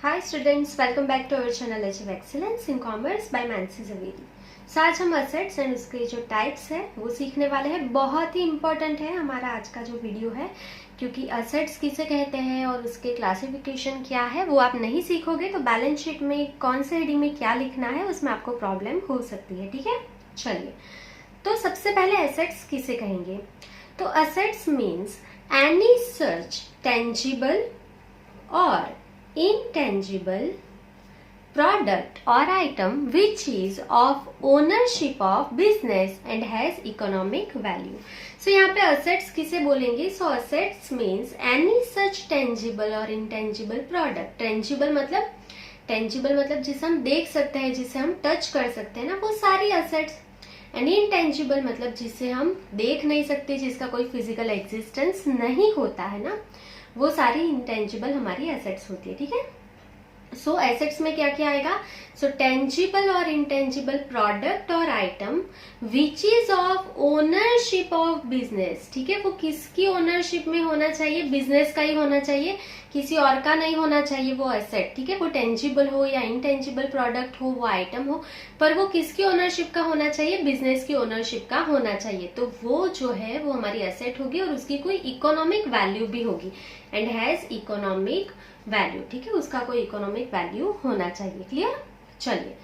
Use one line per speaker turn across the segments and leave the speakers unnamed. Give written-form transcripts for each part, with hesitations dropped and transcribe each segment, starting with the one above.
Hi students, welcome back to our channel H excellence in commerce by Mansi Javeri. So आज हम assets and उसके जो types है वो सीखने वाले हैं। बहुत ही इंपॉर्टेंट है हमारा आज का जो वीडियो है, क्योंकि असेट्स किसे कहते हैं और उसके क्लासिफिकेशन क्या है वो आप नहीं सीखोगे तो बैलेंस शीट में कौन से हेडिंग में क्या लिखना है उसमें आपको प्रॉब्लम हो सकती है। ठीक है, चलिए तो सबसे पहले एसेट्स किसे कहेंगे। तो assets means any such tangible और intangible product or item which is of ownership of business and has economic value. So यहाँ पे assets किसे बोलेंगे। So assets means any such tangible or intangible product. Tangible मतलब जिसे हम देख सकते हैं, जिसे हम टच कर सकते हैं ना, वो सारी assets। एंड इनटेंजिबल मतलब जिसे हम देख नहीं सकते, जिसका कोई फिजिकल एग्जिस्टेंस नहीं होता है ना, वो सारी इंटेंजिबल हमारी एसेट्स होती है। ठीक है, सो एसेट्स में क्या क्या आएगा। सो टेंजिबल और इंटेंजिबल प्रोडक्ट और item which is of ownership of business. ठीक है, वो किसकी ओनरशिप में होना चाहिए, बिजनेस का ही होना चाहिए, किसी और का नहीं होना चाहिए वो एसेट। ठीक है, वो टेंजिबल हो या इंटेंजिबल प्रोडक्ट हो, वो आइटम हो, पर वो किसकी ओनरशिप का होना चाहिए, बिजनेस की ओनरशिप का होना चाहिए। तो वो जो है वो हमारी एसेट होगी और उसकी कोई इकोनॉमिक वैल्यू भी होगी एंड हैज इकोनॉमिक वैल्यू। ठीक है, उसका कोई इकोनॉमिक वैल्यू होना चाहिए। क्लियर, चलिए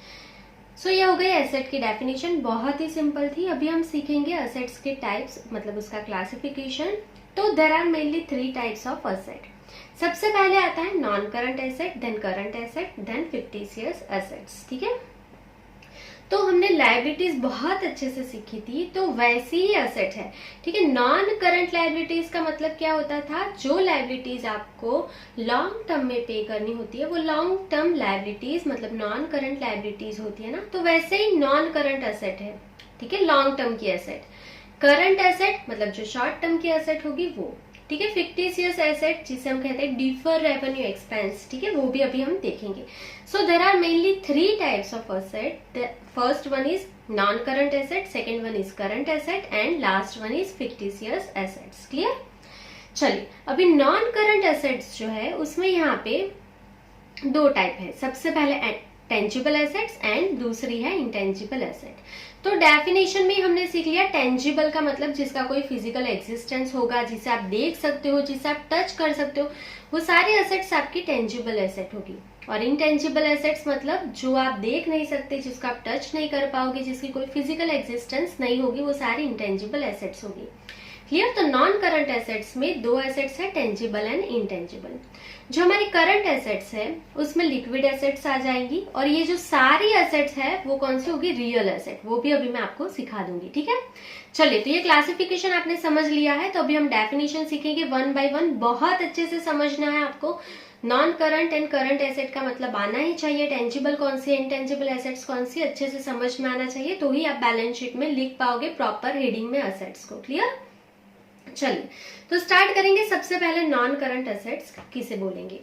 सो ये हो गई एसेट की डेफिनेशन, बहुत ही सिंपल थी। अभी हम सीखेंगे असेट्स के टाइप्स, मतलब उसका क्लासिफिकेशन। तो there are mainly 3 types of asset. सबसे पहले आता है non current asset, then current asset, then fictitious assets. ठीक है, तो हमने लायबिलिटीज बहुत अच्छे से सीखी थी, तो वैसी ही असेट है। ठीक है, नॉन करंट लायबिलिटीज का मतलब क्या होता था, जो लायबिलिटीज आपको लॉन्ग टर्म में पे करनी होती है वो लॉन्ग टर्म लायबिलिटीज मतलब नॉन करंट लायबिलिटीज होती है ना, तो वैसे ही नॉन करंट एसेट है। ठीक है, लॉन्ग टर्म की एसेट। करंट एसेट मतलब जो शॉर्ट टर्म की एसेट होगी वो। ठीक है, फिक्टिशियस एसेट जिसे हम कहते हैं डिफर रेवेन्यू एक्सपेंस। ठीक है, वो भी अभी हम देखेंगे। So there are mainly 3 types of asset. First one is non current asset, second one is current asset and last one is fictitious assets. Clear, चलिए अभी नॉन करंट एसेट्स जो है उसमें यहाँ पे 2 टाइप है। सबसे पहले टेंजिबल एसेट्स एंड दूसरी है इंटेंजिबल एसेट। तो डेफिनेशन में हमने सीख लिया टेंजिबल का मतलब जिसका कोई फिजिकल एग्जिस्टेंस होगा, जिसे आप देख सकते हो, जिसे आप टच कर सकते हो, वो सारी एसेट्स आपकी टेंजिबल एसेट होगी। और इनटेंजिबल एसेट्स मतलब जो आप देख नहीं सकते, जिसको आप टच नहीं कर पाओगे, जिसकी कोई फिजिकल एग्जिस्टेंस नहीं होगी, वो सारी इंटेंजिबल एसेट्स होगी। क्लियर, तो नॉन करंट एसेट्स में 2 एसेट्स है, टेंजिबल एंड इनटेंजिबल। जो हमारी करंट एसेट्स है उसमें लिक्विड एसेट्स आ जाएंगी, और ये जो सारी एसेट्स है वो कौन सी होगी, रियल एसेट। वो भी अभी मैं आपको सिखा दूंगी। ठीक है, चलिए तो ये क्लासिफिकेशन आपने समझ लिया है, तो अभी हम डेफिनेशन सीखेंगे 1 बाय 1। बहुत अच्छे से समझना है आपको। Non current and current asset का मतलब आना ही चाहिए, टेंजिबल कौन सी है, इंटेंजिबल एसेट्स कौन सी, अच्छे से समझ में आना चाहिए, तो ही आप बैलेंस शीट में लिख पाओगे प्रॉपर हेडिंग में एसेट्स को। क्लियर, चलिए तो स्टार्ट करेंगे। सबसे पहले नॉन करंट एसेट्स किसे बोलेंगे।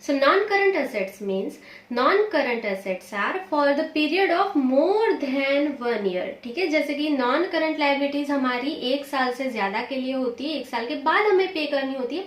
So non current assets means non current assets are for the period of more than 1 year. ठीक है, जैसे कि नॉन करंट लायबिलिटीज हमारी 1 साल से ज्यादा के लिए होती है, 1 साल के बाद हमें पे करनी होती है,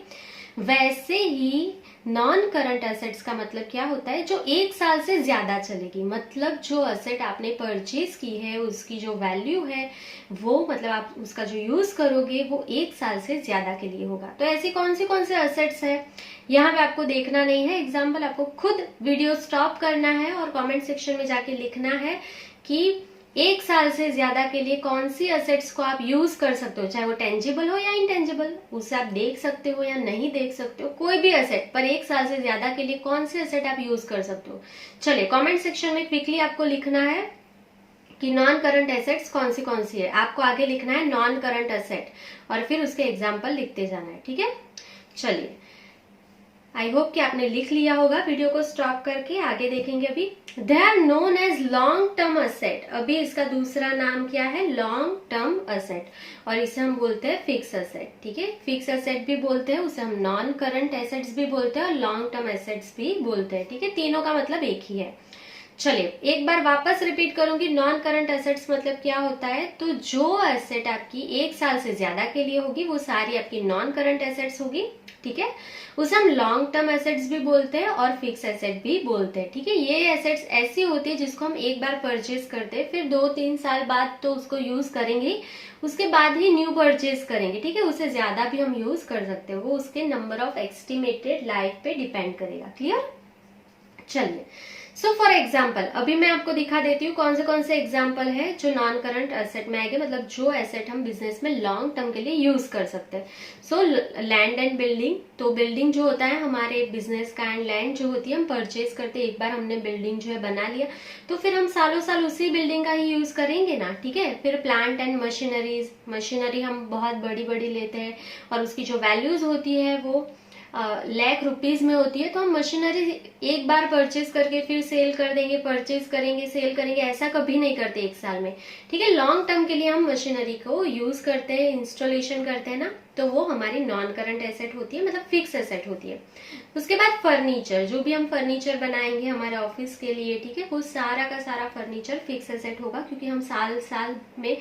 वैसे ही नॉन करंट एसेट्स का मतलब क्या होता है, जो 1 साल से ज्यादा चलेगी। मतलब जो एसेट आपने परचेज की है उसकी जो वैल्यू है वो, मतलब आप उसका जो यूज करोगे वो 1 साल से ज्यादा के लिए होगा। तो ऐसी कौन से एसेट्स है यहाँ पे आपको देखना नहीं है एग्जाम्पल, आपको खुद वीडियो स्टॉप करना है और कॉमेंट सेक्शन में जाके लिखना है कि 1 साल से ज्यादा के लिए कौन सी एसेट्स को आप यूज कर सकते हो, चाहे वो टेंजिबल हो या इंटेंजिबल, उसे आप देख सकते हो या नहीं देख सकते हो, कोई भी एसेट, पर 1 साल से ज्यादा के लिए कौन सी एसेट आप यूज कर सकते हो। चलिए कमेंट सेक्शन में क्विकली आपको लिखना है कि नॉन करंट एसेट्स कौन सी है। आपको आगे लिखना है नॉन करंट एसेट और फिर उसके एग्जाम्पल लिखते जाना है। ठीक है, चलिए आई होप कि आपने लिख लिया होगा। वीडियो को स्टॉप करके आगे देखेंगे। अभी they are known as long term asset. अभी इसका दूसरा नाम क्या है, लॉन्ग टर्म असेट, और इसे हम बोलते हैं फिक्स असेट। ठीक है, फिक्स असेट भी बोलते हैं, उसे हम नॉन करंट एसेट्स भी बोलते हैं और लॉन्ग टर्म एसेट्स भी बोलते हैं। ठीक है, तीनों का मतलब एक ही है। चलिए एक बार वापस रिपीट करूंगी, नॉन करंट एसेट्स मतलब क्या होता है, तो जो एसेट आपकी 1 साल से ज्यादा के लिए होगी वो सारी आपकी नॉन करंट एसेट्स होगी। ठीक है। उसे हम लॉन्ग टर्म एसेट्स भी बोलते हैं और फिक्स एसेट भी बोलते हैं, ठीक है। ये एसेट्स ऐसी होती है जिसको हम एक बार परचेज करते हैं, फिर 2-3 साल बाद तो उसको यूज करेंगे ही, उसके बाद ही न्यू परचेज करेंगे, ठीक है। उससे ज्यादा भी हम यूज कर सकते हैं, वो उसके नंबर ऑफ एस्टिमेटेड लाइफ पे डिपेंड करेगा। क्लियर। चलिए, सो फॉर एग्जाम्पल अभी मैं आपको दिखा देती हूँ कौन से एग्जाम्पल है जो नॉन करंट एसेट में आएंगे, मतलब जो एसेट हम बिजनेस में लॉन्ग टर्म के लिए यूज कर सकते हैं। सो लैंड एंड बिल्डिंग, तो बिल्डिंग जो होता है हमारे बिजनेस का, एंड लैंड जो होती है हम परचेज करते हैं, एक बार हमने बिल्डिंग जो है बना लिया तो फिर हम सालों साल उसी बिल्डिंग का ही यूज करेंगे ना, ठीक है। फिर प्लांट एंड मशीनरीज, मशीनरी हम बहुत बड़ी बड़ी लेते हैं और उसकी जो वैल्यूज होती है वो लाख रुपीज में होती है, तो हम मशीनरी एक बार परचेज करके फिर सेल कर देंगे, परचेज करेंगे सेल करेंगे, ऐसा कभी नहीं करते एक साल में, ठीक है। लॉन्ग टर्म के लिए हम मशीनरी को यूज करते हैं, इंस्टॉलेशन करते हैं ना, तो वो हमारी नॉन करंट एसेट होती है, मतलब फिक्स एसेट होती है। उसके बाद फर्नीचर, जो भी हम फर्नीचर बनाएंगे हमारे ऑफिस के लिए, ठीक है, वो सारा का सारा फर्नीचर फिक्स एसेट होगा, क्योंकि हम साल साल में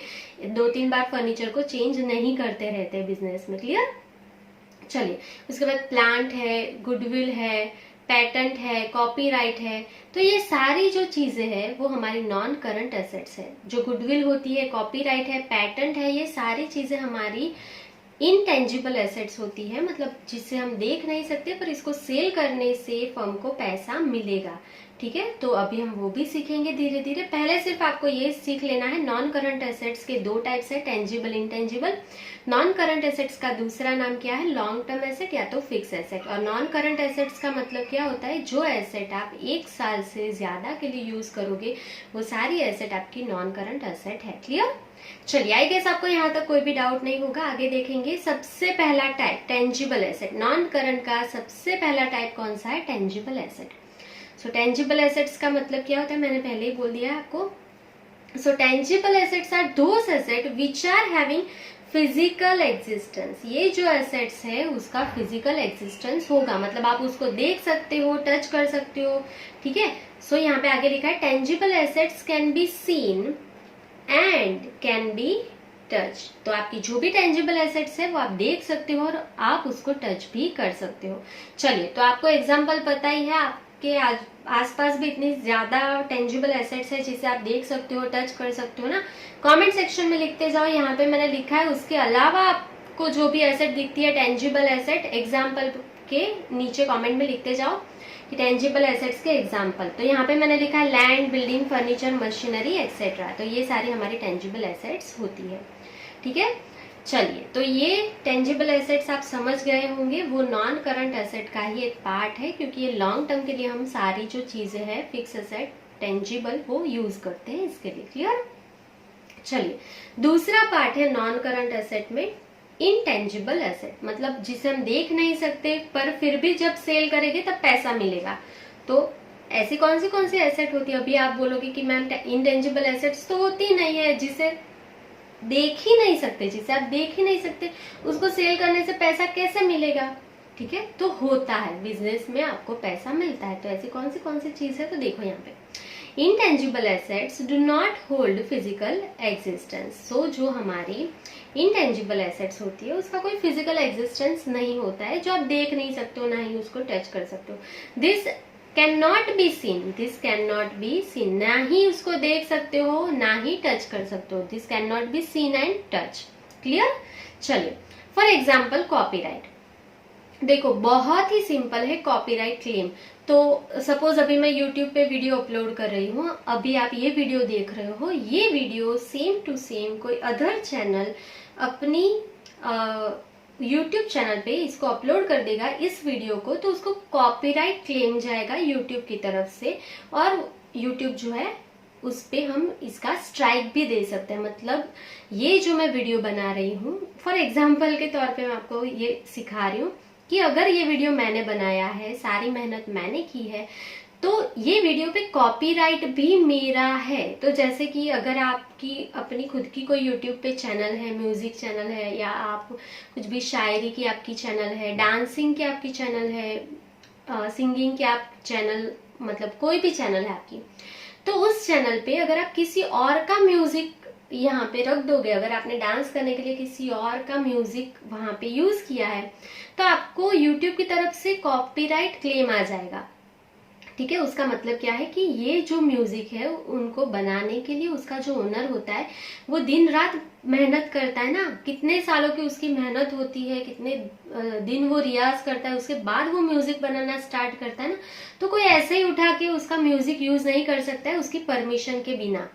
2-3 बार फर्नीचर को चेंज नहीं करते रहते बिजनेस में। क्लियर। चलिए, उसके बाद प्लांट है, गुडविल है, पेटेंट है, कॉपीराइट है, तो ये सारी जो चीजें हैं वो हमारी नॉन करंट एसेट्स है। जो गुडविल होती है, कॉपीराइट है, पेटेंट है, ये सारी चीजें हमारी इनटेंजिबल एसेट्स होती है, मतलब जिसे हम देख नहीं सकते पर इसको सेल करने से फर्म को पैसा मिलेगा, ठीक है। तो अभी हम वो भी सीखेंगे धीरे धीरे। पहले सिर्फ आपको ये सीख लेना है नॉन करंट एसेट्स के 2 टाइप्स है, tangible, intangible. Non current assets का दूसरा नाम क्या है, लॉन्ग टर्म एसेट या तो फिक्स एसेट। और नॉन करंट एसेट्स का मतलब क्या होता है, जो एसेट आप 1 साल से ज्यादा के लिए यूज करोगे वो सारी एसेट आपकी नॉन करंट एसेट है। क्लियर। चलिए, आई गेस आपको यहाँ तक कोई भी डाउट नहीं होगा। आगे देखेंगे। सबसे पहला type tangible asset, non current का सबसे पहला टाइप कौन सा है, टेंजिबल एसेट। सो टेंजिबल एसेट्स का मतलब क्या होता है, मैंने पहले ही बोल दिया आपको। So tangible assets are those asset which are having physical existence. ये जो एसेट्स है उसका फिजिकल एग्जिस्टेंस होगा, मतलब आप उसको देख सकते हो, टच कर सकते हो, ठीक है। सो यहाँ पे आगे लिखा है tangible assets can be seen and can be touch. तो आपकी जो भी टेंजिबल एसेट्स है वो आप देख सकते हो और आप उसको टच भी कर सकते हो। चलिए, तो आपको एग्जांपल पता ही है, आपके आसपास भी इतनी ज्यादा टेंजिबल एसेट्स है जिसे आप देख सकते हो, टच कर सकते हो ना। कमेंट सेक्शन में लिखते जाओ, यहाँ पे मैंने लिखा है। उसके अलावा आपको जो भी एसेट दिखती है टेंजिबल एसेट, एग्जाम्पल के नीचे कॉमेंट में लिखते जाओ कि टेंजिबल एसेट्स के एग्जाम्पल। तो यहाँ पे मैंने लिखा है land, building, furniture, machinery etcetera. तो ये सारी हमारी टेंजिबल एसेट्स होती है, ठीक है। चलिए, तो ये टेंजिबल एसेट्स आप समझ गए होंगे, वो नॉन करंट एसेट का ही एक पार्ट है, क्योंकि ये लॉन्ग टर्म के लिए हम सारी जो चीजें हैं फिक्स एसेट, टेंजिबल, वो यूज करते हैं इसके लिए। क्लियर। चलिए, दूसरा पार्ट है नॉन करंट एसेट में इनटेंजिबल एसेट, मतलब जिसे हम देख नहीं सकते पर फिर भी जब सेल करेंगे तब पैसा मिलेगा। तो ऐसी कौन सी एसेट होती है। अभी आप बोलोगे कि मैम इनटेंजिबल एसेट्स तो होती नहीं है, जिसे देख ही नहीं सकते, जिसे आप देख ही नहीं सकते उसको सेल करने से पैसा कैसे मिलेगा, ठीक है। तो होता है, बिजनेस में आपको पैसा मिलता है। तो ऐसी कौन सी चीज है, तो देखो यहाँ पे intangible assets do not hold physical existence। सो जो हमारी intangible assets होती है उसका कोई physical existence नहीं होता है, जो आप देख नहीं सकते हो, ना ही उसको टच कर सकते हो। This cannot be seen, this cannot be seen, ना ही उसको देख सकते हो ना ही टच कर सकते हो। This cannot be seen and touch। Clear. चलिए, फॉर एग्जाम्पल कॉपीराइट, देखो बहुत ही सिंपल है कॉपीराइट क्लेम। तो सपोज अभी मैं YouTube पे वीडियो अपलोड कर रही हूँ, अभी आप ये वीडियो देख रहे हो, ये वीडियो सेम टू सेम कोई अदर चैनल अपनी YouTube चैनल पे इसको अपलोड कर देगा इस वीडियो को, तो उसको कॉपीराइट क्लेम जाएगा YouTube की तरफ से, और YouTube जो है उस पे हम इसका स्ट्राइक भी दे सकते हैं। मतलब ये जो मैं वीडियो बना रही हूँ, फॉर एग्जाम्पल के तौर पे मैं आपको ये सिखा रही हूँ कि अगर ये वीडियो मैंने बनाया है, सारी मेहनत मैंने की है, तो ये वीडियो पे कॉपीराइट भी मेरा है। तो जैसे कि अगर आपकी अपनी खुद की कोई यूट्यूब पे चैनल है, म्यूजिक चैनल है, या आप कुछ भी शायरी की आपकी चैनल है, डांसिंग की आपकी चैनल है, सिंगिंग की आप चैनल, मतलब कोई भी चैनल है आपकी, तो उस चैनल पे अगर आप किसी और का म्यूजिक यहाँ पे रख दोगे, अगर आपने डांस करने के लिए किसी और का म्यूजिक वहां पे यूज किया है, तो आपको यूट्यूब की तरफ से कॉपीराइट क्लेम आ जाएगा। ठीक है, उसका मतलब क्या है कि ये जो म्यूजिक है उनको बनाने के लिए उसका जो ओनर होता है वो दिन रात मेहनत करता है ना, कितने सालों की उसकी मेहनत होती है, कितने दिन वो रियाज करता है, उसके बाद वो म्यूजिक बनाना स्टार्ट करता है ना। तो कोई ऐसे ही उठा के उसका म्यूजिक यूज नहीं कर सकता है उसकी परमिशन के बिना।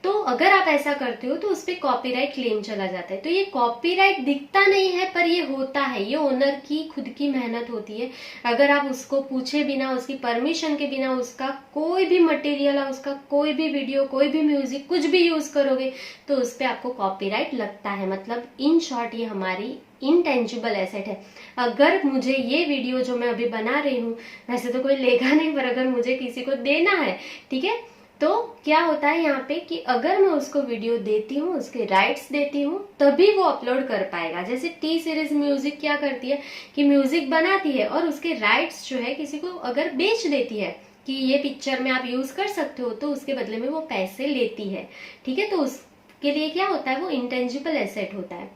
तो अगर आप ऐसा करते हो तो उस पर कॉपीराइट क्लेम चला जाता है। तो ये कॉपीराइट दिखता नहीं है पर ये होता है, ये ओनर की खुद की मेहनत होती है। अगर आप उसको पूछे बिना, उसकी परमिशन के बिना उसका कोई भी मटेरियल, उसका कोई भी वीडियो, कोई भी म्यूजिक, कुछ भी यूज करोगे तो उस पर आपको कॉपीराइट लगता है। मतलब इन शॉर्ट ये हमारी इनटेंजिबल एसेट है। अगर मुझे ये वीडियो जो मैं अभी बना रही हूँ, वैसे तो कोई लेगा नहीं, पर अगर मुझे किसी को देना है, ठीक है, तो क्या होता है यहाँ पे कि अगर मैं उसको वीडियो देती हूँ, उसके राइट्स देती हूँ, तभी वो अपलोड कर पाएगा। जैसे टी सीरीज म्यूजिक क्या करती है कि म्यूजिक बनाती है और उसके राइट्स जो है किसी को अगर बेच देती है कि ये पिक्चर में आप यूज कर सकते हो, तो उसके बदले में वो पैसे लेती है। ठीक है, तो उसके लिए क्या होता है, वो इंटेंजिबल एसेट होता है,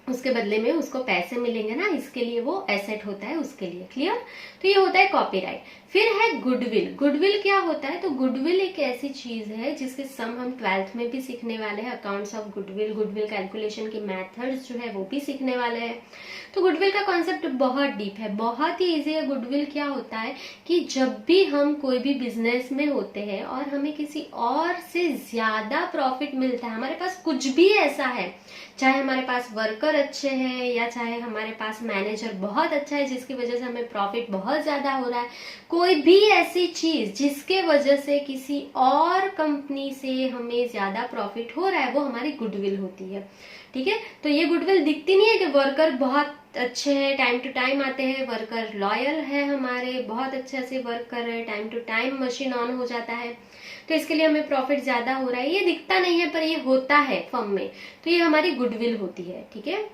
उसके बदले में उसको पैसे मिलेंगे ना, इसके लिए वो एसेट होता है उसके लिए। क्लियर? तो ये होता है कॉपीराइट। फिर है गुडविल। गुडविल क्या होता है? तो गुडविल एक ऐसी चीज है जिसके सम हम 12th में भी सीखने वाले हैं, accounts of goodwill, goodwill calculation की मेथड्स जो है वो भी सीखने वाले हैं। तो गुडविल का कॉन्सेप्ट बहुत डीप है, बहुत ही इजी है। गुडविल क्या होता है कि जब भी हम कोई भी बिजनेस में होते हैं और हमें किसी और से ज्यादा प्रॉफिट मिलता है, हमारे पास कुछ भी ऐसा है, चाहे हमारे पास वर्कर अच्छे हैं या चाहे हमारे पास मैनेजर बहुत अच्छा है जिसकी वजह से हमें प्रॉफिट बहुत ज्यादा हो रहा है, कोई भी ऐसी चीज जिसके वजह से किसी और कंपनी से हमें ज्यादा प्रॉफिट हो रहा है, वो हमारी गुडविल होती है। ठीक है, तो ये गुडविल दिखती नहीं है कि वर्कर बहुत अच्छे हैं, टाइम टू टाइम आते हैं, वर्कर लॉयल है हमारे, बहुत अच्छे से वर्क कर रहे हैं, time to time machine on हो जाता है, तो इसके लिए हमें प्रॉफिट ज्यादा हो रहा है। ये दिखता नहीं है पर ये होता है फर्म में, तो ये हमारी गुडविल होती है। ठीक है,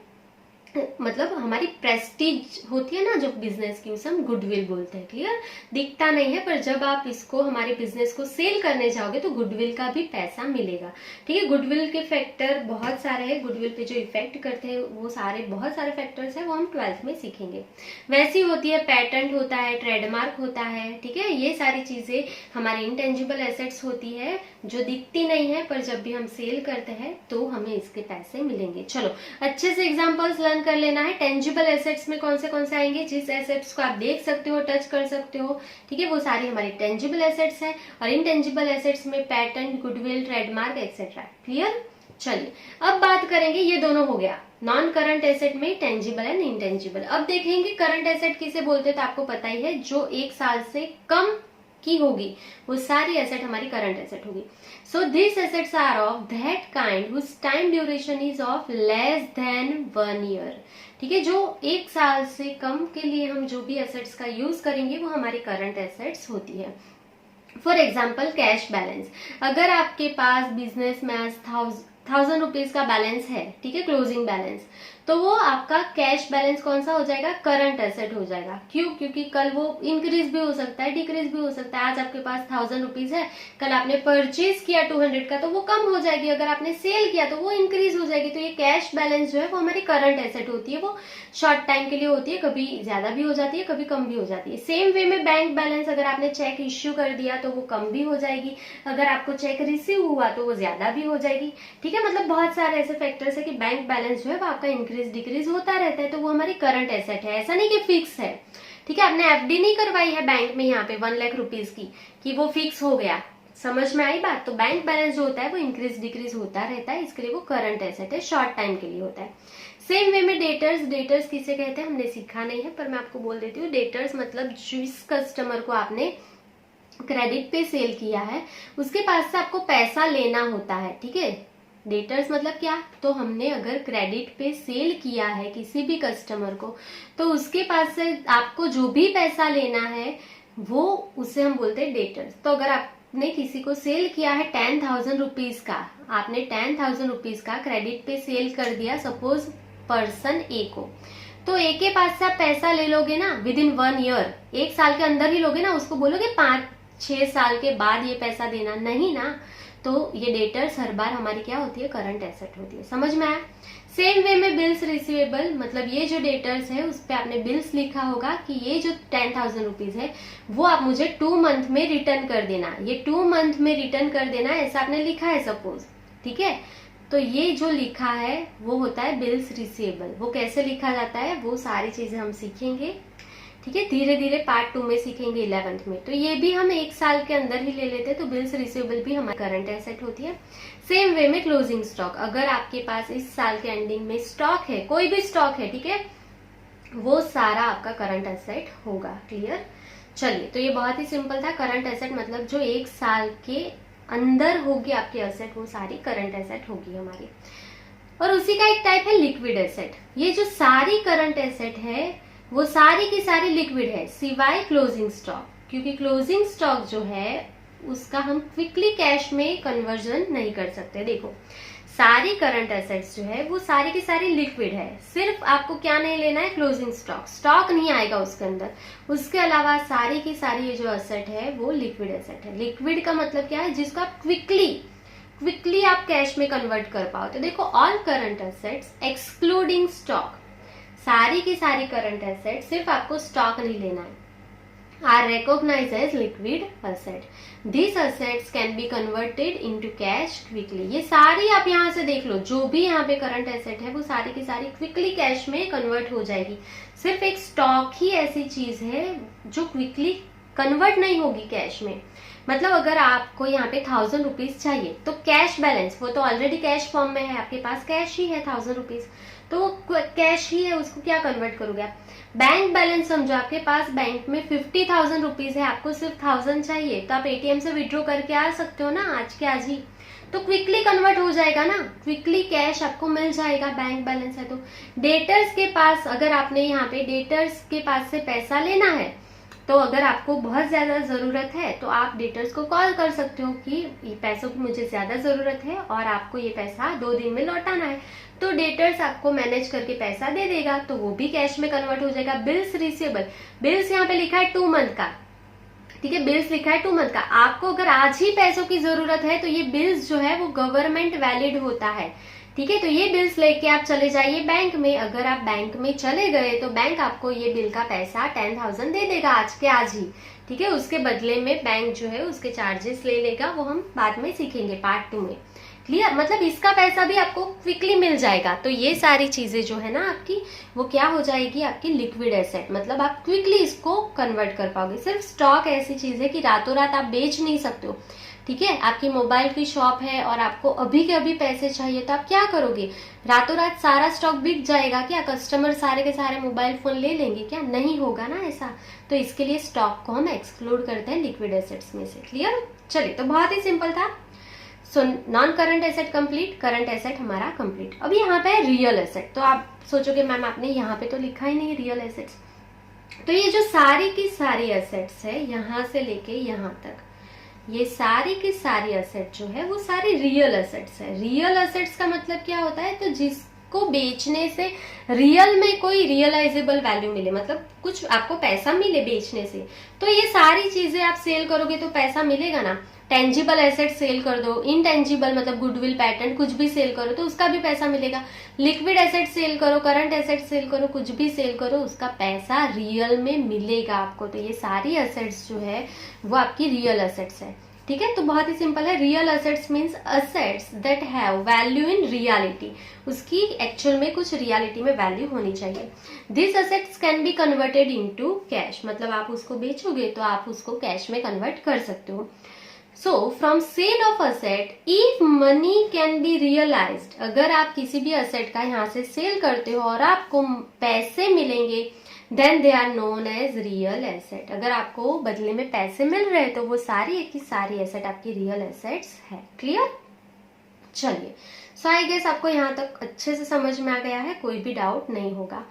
मतलब हमारी प्रेस्टीज होती है ना जो बिजनेस की, उसे हम गुडविल बोलते हैं। क्लियर? दिखता नहीं है पर जब आप इसको हमारे बिजनेस को सेल करने जाओगे तो गुडविल का भी पैसा मिलेगा। ठीक है, गुडविल के फैक्टर बहुत सारे हैं, गुडविल पे जो इफेक्ट करते हैं वो सारे बहुत सारे फैक्टर्स हैं, वो हम 12th में सीखेंगे। वैसी होती है, पेटेंट होता है, ट्रेडमार्क होता है। ठीक है, ये सारी चीजें हमारी इंटेंजिबल एसेट्स होती है जो दिखती नहीं है पर जब भी हम सेल करते हैं तो हमें इसके पैसे मिलेंगे। चलो अच्छे से एग्जांपल्स लर्न कर लेना है। टेंजिबल एसेट्स में कौन से आएंगे? जिस एसेट्स को आप देख सकते हो, टच कर सकते हो, ठीक है, वो सारी हमारी टेंजिबल एसेट्स है। और इनटेंजिबल एसेट्स में patent, goodwill, trademark etcetera. Clear? चलिए अब बात करेंगे, ये दोनों हो गया नॉन करंट एसेट में टेंजिबल एंड इंटेंजिबल। अब देखेंगे करंट एसेट किसे बोलते हैं, तो आपको पता ही है, जो 1 साल से कम की होगी वो सारी एसेट हमारी करंट एसेट होगी। So this assets are of that kind whose time duration is of less than 1 year. ठीक है, जो 1 साल से कम के लिए हम जो भी एसेट्स का यूज करेंगे वो हमारी करंट एसेट्स होती है। फॉर एग्जाम्पल कैश बैलेंस, अगर आपके पास बिजनेस में 1000 रुपीज का बैलेंस है, ठीक है, क्लोजिंग बैलेंस, तो वो आपका कैश बैलेंस कौन सा हो जाएगा? करंट एसेट हो जाएगा। क्यों? क्योंकि कल वो इंक्रीज भी हो सकता है, डिक्रीज भी हो सकता है। आज आपके पास 1000 रुपीज है, कल आपने परचेज किया 200 का, तो वो कम हो जाएगी। अगर आपने सेल किया तो वो इंक्रीज हो जाएगी। तो ये कैश बैलेंस जो है वो हमारी करंट एसेट होती है, वो शॉर्ट टाइम के लिए होती है, कभी ज्यादा भी हो जाती है, कभी कम भी हो जाती है। सेम वे में बैंक बैलेंस, अगर आपने चेक इश्यू कर दिया तो वो कम भी हो जाएगी, अगर आपको चेक रिसीव हुआ तो वो ज्यादा भी हो जाएगी। ठीक है, मतलब बहुत सारे ऐसे फैक्टर्स है कि बैंक बैलेंस जो है वो आपका इंक्रीज डिक्रीज होता रहता है, तो वो हमारी करंट एसेट है। ऐसा नहीं कि फिक्स है। ठीक है, आपने एफडी नहीं करवाई है बैंक में यहाँ पे 1 लाख रुपीज की कि वो फिक्स हो गया। समझ में आई बात? तो बैंक बैलेंस जो होता है वो इंक्रीज डिक्रीज होता रहता है, इसके लिए वो करंट एसेट है, शॉर्ट टाइम के लिए होता है। सेम वे में डेटर्स, डेटर्स किसे कहते हैं हमने सीखा नहीं है पर मैं आपको बोल देती हूँ। डेटर्स मतलब जिस कस्टमर को आपने क्रेडिट पे सेल किया है उसके पास से आपको पैसा लेना होता है। ठीक है, डेटर्स मतलब क्या? तो हमने अगर क्रेडिट पे सेल किया है किसी भी कस्टमर को, तो उसके पास से आपको जो भी पैसा लेना है वो उसे हम बोलते हैं डेटर्स। तो अगर आपने किसी को सेल किया है 10,000 रुपीज का, आपने 10,000 रुपीज का क्रेडिट पे सेल कर दिया सपोज पर्सन ए को, तो ए के पास से आप पैसा ले लोगे ना विद इन 1 ईयर, 1 साल के अंदर ही लोगे ना, उसको बोलोगे 5-6 साल के बाद ये पैसा देना? नहीं ना। तो ये डेटर्स हर बार हमारी क्या होती है, करंट एसेट होती है। समझ में आया? सेम वे में बिल्स रिसीवेबल, मतलब ये जो डेटर्स है उस पे आपने बिल्स लिखा होगा कि ये जो 10,000 रुपीज है वो आप मुझे 2 मंथ में रिटर्न कर देना, ये 2 मंथ में रिटर्न कर देना, ऐसा आपने लिखा है सपोज, ठीक है। तो ये जो लिखा है वो होता है बिल्स रिसीवेबल। वो कैसे लिखा जाता है वो सारी चीजें हम सीखेंगे, ठीक है, धीरे धीरे पार्ट 2 में सीखेंगे 11th में। तो ये भी हम 1 साल के अंदर ही ले लेते हैं, तो बिल्स रिसीवेबल भी हमारी करंट एसेट होती है। सेम वे में क्लोजिंग स्टॉक, अगर आपके पास इस साल के एंडिंग में स्टॉक है, कोई भी स्टॉक है, ठीक है, वो सारा आपका करंट एसेट होगा। क्लियर? चलिए, तो ये बहुत ही सिंपल था। करंट एसेट मतलब जो 1 साल के अंदर होगी आपकी एसेट, वो सारी करंट एसेट होगी हमारी। और उसी का एक टाइप है लिक्विड एसेट। ये जो सारी करंट एसेट है वो सारी की सारी लिक्विड है सिवाय क्लोजिंग स्टॉक, क्योंकि क्लोजिंग स्टॉक जो है उसका हम क्विकली कैश में कन्वर्जन नहीं कर सकते। देखो, सारी करंट एसेट्स जो है वो सारी की सारी लिक्विड है, सिर्फ आपको क्या नहीं लेना है, क्लोजिंग स्टॉक, स्टॉक नहीं आएगा उसके अंदर। उसके अलावा सारी की सारी ये जो एसेट है वो लिक्विड एसेट है। लिक्विड का मतलब क्या है, जिसको आप क्विकली आप कैश में कन्वर्ट कर पाओ। तो देखो, all current assets excluding stock, सारी की सारी करंट एसेट, सिर्फ आपको स्टॉक नहीं लेना है, are recognised as liquid asset. This assets can be converted into cash quickly. ये सारी आप यहाँ से देख लो, जो भी यहाँ पे करंट एसेट है वो सारी की सारी क्विकली कैश में कन्वर्ट हो जाएगी। सिर्फ एक स्टॉक ही ऐसी चीज है जो क्विकली कन्वर्ट नहीं होगी कैश में। मतलब अगर आपको यहाँ पे 1000 रुपीज चाहिए तो कैश बैलेंस, वो तो ऑलरेडी कैश फॉर्म में है, आपके पास कैश ही है 1000 रुपीज, तो वो कैश ही है, उसको क्या कन्वर्ट करोगे आप? बैंक बैलेंस समझो, आपके पास बैंक में 50,000 रुपीज है, आपको सिर्फ 1000 चाहिए, तो आप एटीएम से विड्रॉ करके आ सकते हो ना आज के आज ही, तो क्विकली कन्वर्ट हो जाएगा ना, क्विकली कैश आपको मिल जाएगा, बैंक बैलेंस है तो। डेटर्स के पास, अगर आपने यहाँ पे डेटर्स के पास से पैसा लेना है, तो अगर आपको बहुत ज्यादा जरूरत है तो आप डेटर्स को कॉल कर सकते हो कि ये पैसों की मुझे ज्यादा जरूरत है और आपको ये पैसा 2 दिन में लौटाना है, तो डेटर्स आपको मैनेज करके पैसा दे देगा, तो वो भी कैश में कन्वर्ट हो जाएगा। बिल्स रिसीवेबल, बिल्स यहाँ पे लिखा है 2 मंथ का, ठीक है, बिल्स लिखा है 2 मंथ का। आपको अगर आज ही पैसों की जरूरत है तो ये बिल्स जो है वो गवर्नमेंट वैलिड होता है, ठीक है। तो ये बिल्स लेके आप चले जाइए बैंक में। अगर आप बैंक में चले गए तो बैंक आपको ये बिल का पैसा 10,000 दे देगा आज के आज ही, ठीक है। उसके बदले में बैंक जो है उसके चार्जेस ले लेगा, वो हम बाद में सीखेंगे पार्ट 2 में। क्लियर? मतलब इसका पैसा भी आपको क्विकली मिल जाएगा। तो ये सारी चीजें जो है ना आपकी, वो क्या हो जाएगी, आपकी लिक्विड एसेट, मतलब आप क्विकली इसको कन्वर्ट कर पाओगे। सिर्फ स्टॉक ऐसी चीज है कि रातों रात आप बेच नहीं सकते हो, ठीक है। आपकी मोबाइल की शॉप है और आपको अभी के अभी पैसे चाहिए, तो आप क्या करोगे, रातों रात सारा स्टॉक बिक जाएगा क्या? कस्टमर सारे के सारे मोबाइल फोन ले लेंगे क्या? नहीं होगा ना ऐसा। तो इसके लिए स्टॉक को हम एक्सक्लूड करते हैं लिक्विड एसेट्स में से। क्लियर? चलिए, तो बहुत ही सिंपल था। सो non current asset complete, current asset हमारा कंप्लीट। अब यहाँ पे है रियल एसेट। तो आप सोचोगे मैम आपने यहाँ पे तो लिखा ही नहीं रियल एसेट्स। तो ये जो सारी की सारी एसेट्स है, यहाँ से लेके यहाँ तक, ये सारी की सारी एसेट जो है वो सारी रियल एसेट्स है। रियल एसेट्स का मतलब क्या होता है, तो जिसको बेचने से रियल में कोई रियलाइजेबल वैल्यू मिले, मतलब कुछ आपको पैसा मिले बेचने से। तो ये सारी चीजें आप सेल करोगे तो पैसा मिलेगा ना। टेंजिबल एसेट सेल कर दो, इनटेंजिबल मतलब गुडविल, पैटेंट, कुछ भी सेल करो तो उसका भी पैसा मिलेगा। लिक्विड एसेट सेल करो, करंट एसेट सेल करो, कुछ भी सेल करो, उसका पैसा रियल में मिलेगा आपको। तो ये सारी एसेट्स जो है वो आपकी रियल एसेट्स है, ठीक है। तो बहुत ही सिंपल है। Real assets means assets that have value in reality, उसकी एक्चुअल में कुछ रियलिटी में वैल्यू होनी चाहिए। This assets can be converted into cash, मतलब आप उसको बेचोगे तो आप उसको कैश में कन्वर्ट कर सकते हो। So from sale of asset, if money can be realized, अगर आप किसी भी asset का यहाँ से सेल करते हो और आपको पैसे मिलेंगे, then they are known as real asset। अगर आपको बदले में पैसे मिल रहे हैं तो वो सारी की सारी asset आपकी real assets है। क्लियर? चलिए, so I guess आपको यहाँ तक अच्छे से समझ में आ गया है, कोई भी डाउट नहीं होगा।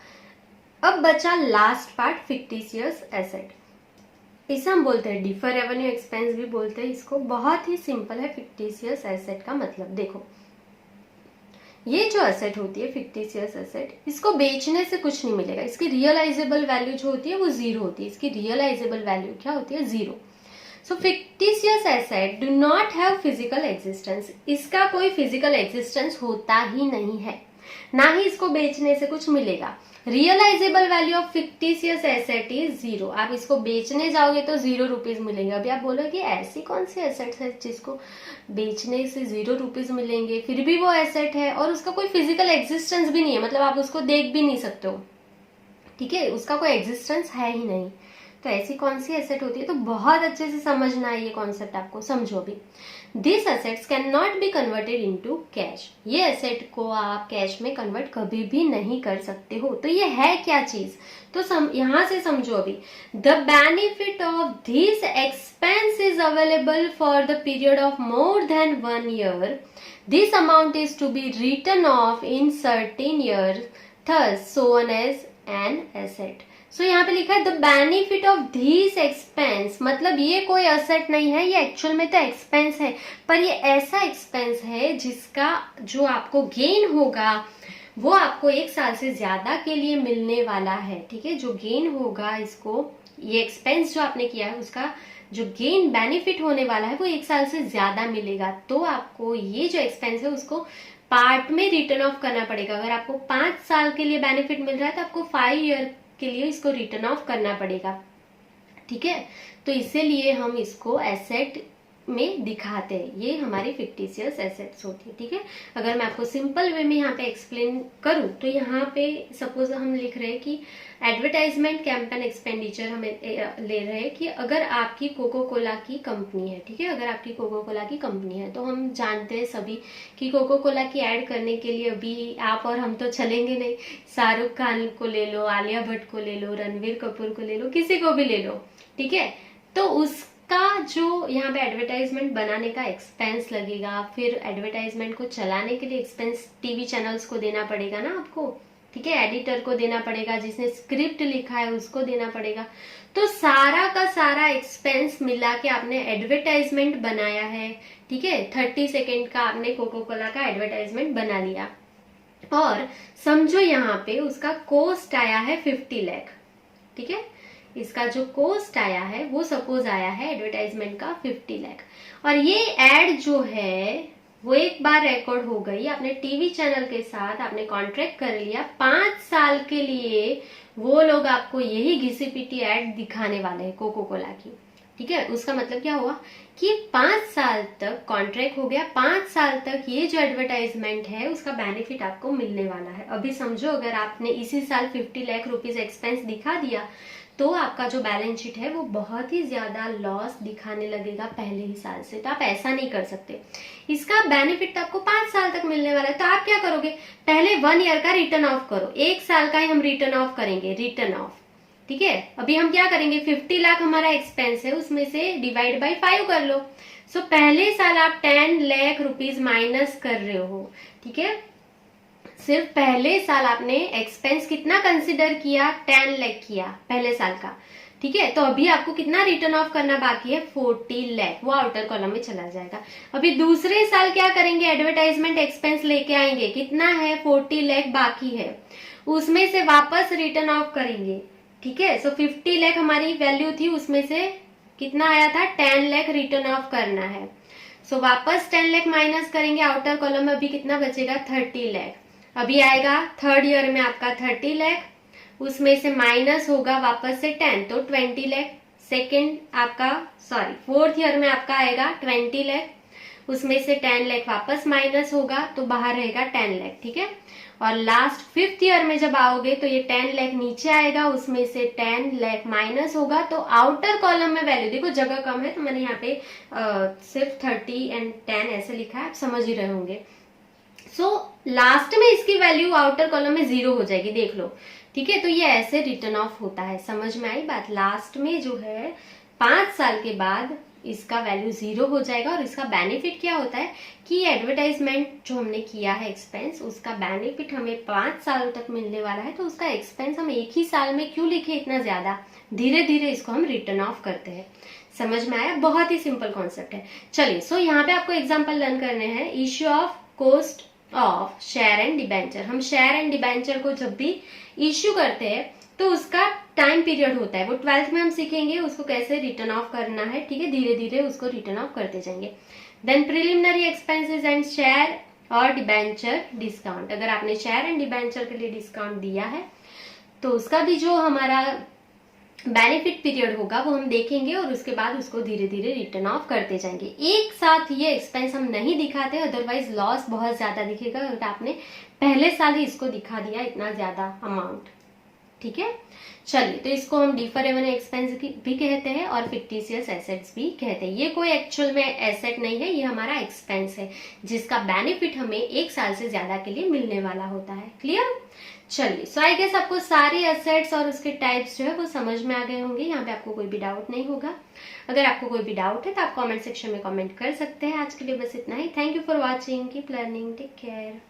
अब बचा लास्ट पार्ट, फिक्टिशियस एसेट। इसे हम बोलते हैं डिफर रेवेन्यू एक्सपेंस भी बोलते हैं इसको। बहुत ही सिंपल है फिक्टिशियस एसेट का मतलब। देखो, ये जो एसेट होती है फिक्टिशियस एसेट, इसको बेचने से कुछ नहीं मिलेगा। इसकी रियलाइजेबल वैल्यू जो होती है वो 0 होती है। इसकी रियलाइजेबल वैल्यू क्या होती है? 0। So fictitious asset do not have physical existence, इसका कोई फिजिकल एग्जिस्टेंस होता ही नहीं है, ना ही इसको बेचने से कुछ मिलेगा। Realisable value of fictitious asset is 0, आप इसको बेचने जाओगे तो 0 रुपीज मिलेंगे। अभी आप बोलोगे ऐसी कौन सी एसेट है जिसको बेचने से 0 रुपीज मिलेंगे, फिर भी वो एसेट है और उसका कोई फिजिकल एग्जिस्टेंस भी नहीं है, मतलब आप उसको देख भी नहीं सकते हो, ठीक है, उसका कोई एग्जिस्टेंस है ही नहीं। तो ऐसी कौन सी एसेट होती है, तो बहुत अच्छे से समझना है ये कॉन्सेप्ट आपको, समझो अभी। This assets can not be converted into cash, ये एसेट को आप कैश में कन्वर्ट कभी भी नहीं कर सकते हो। तो ये है क्या चीज, तो यहां से समझो अभी। The benefit of this expense is available for the period of more than 1 year, this amount is to be written off in certain year, thus shown as an asset. So यहाँ पे लिखा है the benefit of this expense, मतलब ये कोई asset नहीं है, ये एक्चुअल में तो एक्सपेंस है, पर ये ऐसा एक्सपेंस है जिसका जो आपको गेन होगा वो आपको 1 साल से ज्यादा के लिए मिलने वाला है, ठीक है। जो गेन होगा इसको, ये एक्सपेंस जो आपने किया है उसका जो गेन बेनिफिट होने वाला है वो 1 साल से ज्यादा मिलेगा। तो आपको ये जो एक्सपेंस है उसको पार्ट में रिटर्न ऑफ करना पड़ेगा। अगर आपको 5 साल के लिए बेनिफिट मिल रहा है तो आपको 5 ईयर के लिए इसको रिटर्न ऑफ करना पड़ेगा, ठीक है। तो इसीलिए हम इसको एसेट में दिखाते हैं, ये हमारी फिक्टिशियस एसेट्स होती है, ठीक है। अगर मैं आपको सिंपल वे में यहाँ पे एक्सप्लेन करूँ तो यहाँ पे सपोज हम लिख रहे हैं कि एडवर्टाइजमेंट कैंपेन एक्सपेंडिचर हमें ले रहे हैं कि अगर आपकी कोको कोला की कंपनी है, ठीक है, अगर आपकी कोको कोला की कंपनी है तो हम जानते हैं सभी कि कोको कोला की ऐड करने के लिए अभी आप और हम तो चलेंगे नहीं, शाहरुख खान को ले लो, आलिया भट्ट को ले लो, रणवीर कपूर को ले लो, किसी को भी ले लो, ठीक है। तो उसका जो यहाँ पे एडवर्टाइजमेंट बनाने का एक्सपेंस लगेगा, फिर एडवर्टाइजमेंट को चलाने के लिए एक्सपेंस टीवी चैनल्स को देना पड़ेगा ना आपको, ठीक है, एडिटर को देना पड़ेगा, जिसने स्क्रिप्ट लिखा है उसको देना पड़ेगा। तो सारा का सारा एक्सपेंस मिला के आपने एडवर्टाइजमेंट बनाया है, ठीक है, 30 सेकेंड का आपने कोको कोला का एडवर्टाइजमेंट बना लिया और समझो यहाँ पे उसका कॉस्ट आया है 50 लाख, ठीक है। इसका जो कॉस्ट आया है वो सपोज आया है एडवर्टाइजमेंट का 50 लाख, और ये एड जो है वो एक बार रिकॉर्ड हो गई, आपने टीवी चैनल के साथ आपने कॉन्ट्रैक्ट कर लिया, 5 साल के लिए वो लोग आपको यही घिसी पिटी एड दिखाने वाले हैं कोको कोला की, ठीक है। उसका मतलब क्या हुआ कि 5 साल तक कॉन्ट्रैक्ट हो गया, 5 साल तक ये जो एडवर्टाइजमेंट है उसका बेनिफिट आपको मिलने वाला है। अभी समझो अगर आपने इसी साल 50 लाख रुपीज एक्सपेंस दिखा दिया तो आपका जो बैलेंस शीट है वो बहुत ही ज्यादा लॉस दिखाने लगेगा पहले ही साल से, तो आप ऐसा नहीं कर सकते। इसका बेनिफिट आपको 5 साल तक मिलने वाला है, तो आप क्या करोगे, पहले 1 ईयर का रिटर्न ऑफ करो, 1 साल का ही हम रिटर्न ऑफ करेंगे, रिटर्न ऑफ, ठीक है। अभी हम क्या करेंगे, 50 लाख हमारा एक्सपेंस है, उसमें से डिवाइड बाई 5 कर लो। सो पहले साल आप 10 लाख रुपीज माइनस कर रहे हो, ठीक है। सिर्फ पहले साल आपने एक्सपेंस कितना कंसिडर किया, 10 लाख किया पहले साल का, ठीक है। तो अभी आपको कितना रिटर्न ऑफ करना बाकी है, 40 लाख, वो आउटर कॉलम में चला जाएगा। अभी दूसरे साल क्या करेंगे, एडवर्टाइजमेंट एक्सपेंस लेके आएंगे, कितना है 40 लाख बाकी है, उसमें से वापस रिटर्न ऑफ करेंगे, ठीक है। सो 50 लाख हमारी वैल्यू थी, उसमें से कितना आया था, 10 लाख रिटर्न ऑफ करना है। सो वापस 10 लाख माइनस करेंगे, आउटर कॉलम में अभी कितना बचेगा, 30 लाख। अभी आएगा थर्ड ईयर में आपका 30 लाख, उसमें से माइनस होगा वापस से 10, तो 20 लाख। सेकेंड आपका फोर्थ ईयर में आपका आएगा 20 लाख, उसमें से 10 लाख वापस माइनस होगा, तो बाहर रहेगा 10 लाख, ठीक है। और लास्ट 5th ईयर में जब आओगे तो ये 10 लाख नीचे आएगा, उसमें से 10 लाख माइनस होगा, तो आउटर कॉलम में वैल्यू, देखो जगह कम है तो मैंने यहाँ पे सिर्फ 30 एंड 10 ऐसे लिखा है, आप समझ ही रहे होंगे। सो लास्ट में इसकी वैल्यू आउटर कॉलम में 0 हो जाएगी, देख लो, ठीक है। तो ये ऐसे रिटर्न ऑफ होता है, समझ में आई बात। लास्ट में जो है 5 साल के बाद इसका वैल्यू 0 हो जाएगा, और इसका बेनिफिट क्या होता है कि एडवर्टाइजमेंट जो हमने किया है एक्सपेंस, उसका बेनिफिट हमें 5 साल तक मिलने वाला है, तो उसका एक्सपेंस हम एक ही साल में क्यों लिखे इतना ज्यादा, धीरे धीरे इसको हम रिटर्न ऑफ करते हैं। समझ में आया, बहुत ही सिंपल कॉन्सेप्ट है। चलिए, सो यहाँ पे आपको एग्जाम्पल लर्न करने हैं। Issue of cost of share and debenture. हम शेयर एंड डिबेंचर को जब भी इश्यू करते हैं तो उसका टाइम पीरियड होता है, वो 12th में हम सीखेंगे उसको कैसे रिटर्न ऑफ करना है, ठीक है, धीरे धीरे उसको रिटर्न ऑफ करते जाएंगे। Then preliminary expenses and share और डिबेंचर डिस्काउंट, अगर आपने शेयर एंड डिबेंचर के लिए डिस्काउंट दिया है तो उसका भी जो हमारा बेनिफिट पीरियड होगा वो हम देखेंगे और उसके बाद उसको धीरे धीरे रिटर्न ऑफ करते जाएंगे। एक साथ ये एक्सपेंस हम नहीं दिखाते, अदरवाइज लॉस बहुत ज्यादा दिखेगा अगर आपने पहले साल ही इसको दिखा दिया इतना ज्यादा अमाउंट, ठीक है। चलिए, तो इसको हम डिफरेबल एक्सपेंस भी कहते हैं और फिक्टिशियस एसेट्स भी कहते हैं। ये कोई एक्चुअल में एसेट नहीं है, ये हमारा एक्सपेंस है जिसका बेनिफिट हमें एक साल से ज्यादा के लिए मिलने वाला होता है। क्लियर? चलिए, सो आई गेस आपको सारे एसेट्स और उसके टाइप्स जो है वो समझ में आ गए होंगे, यहाँ पे आपको कोई भी डाउट नहीं होगा। अगर आपको कोई भी डाउट है तो आप कमेंट सेक्शन में कमेंट कर सकते हैं। आज के लिए बस इतना ही। Thank you for watching, keep learning, take care.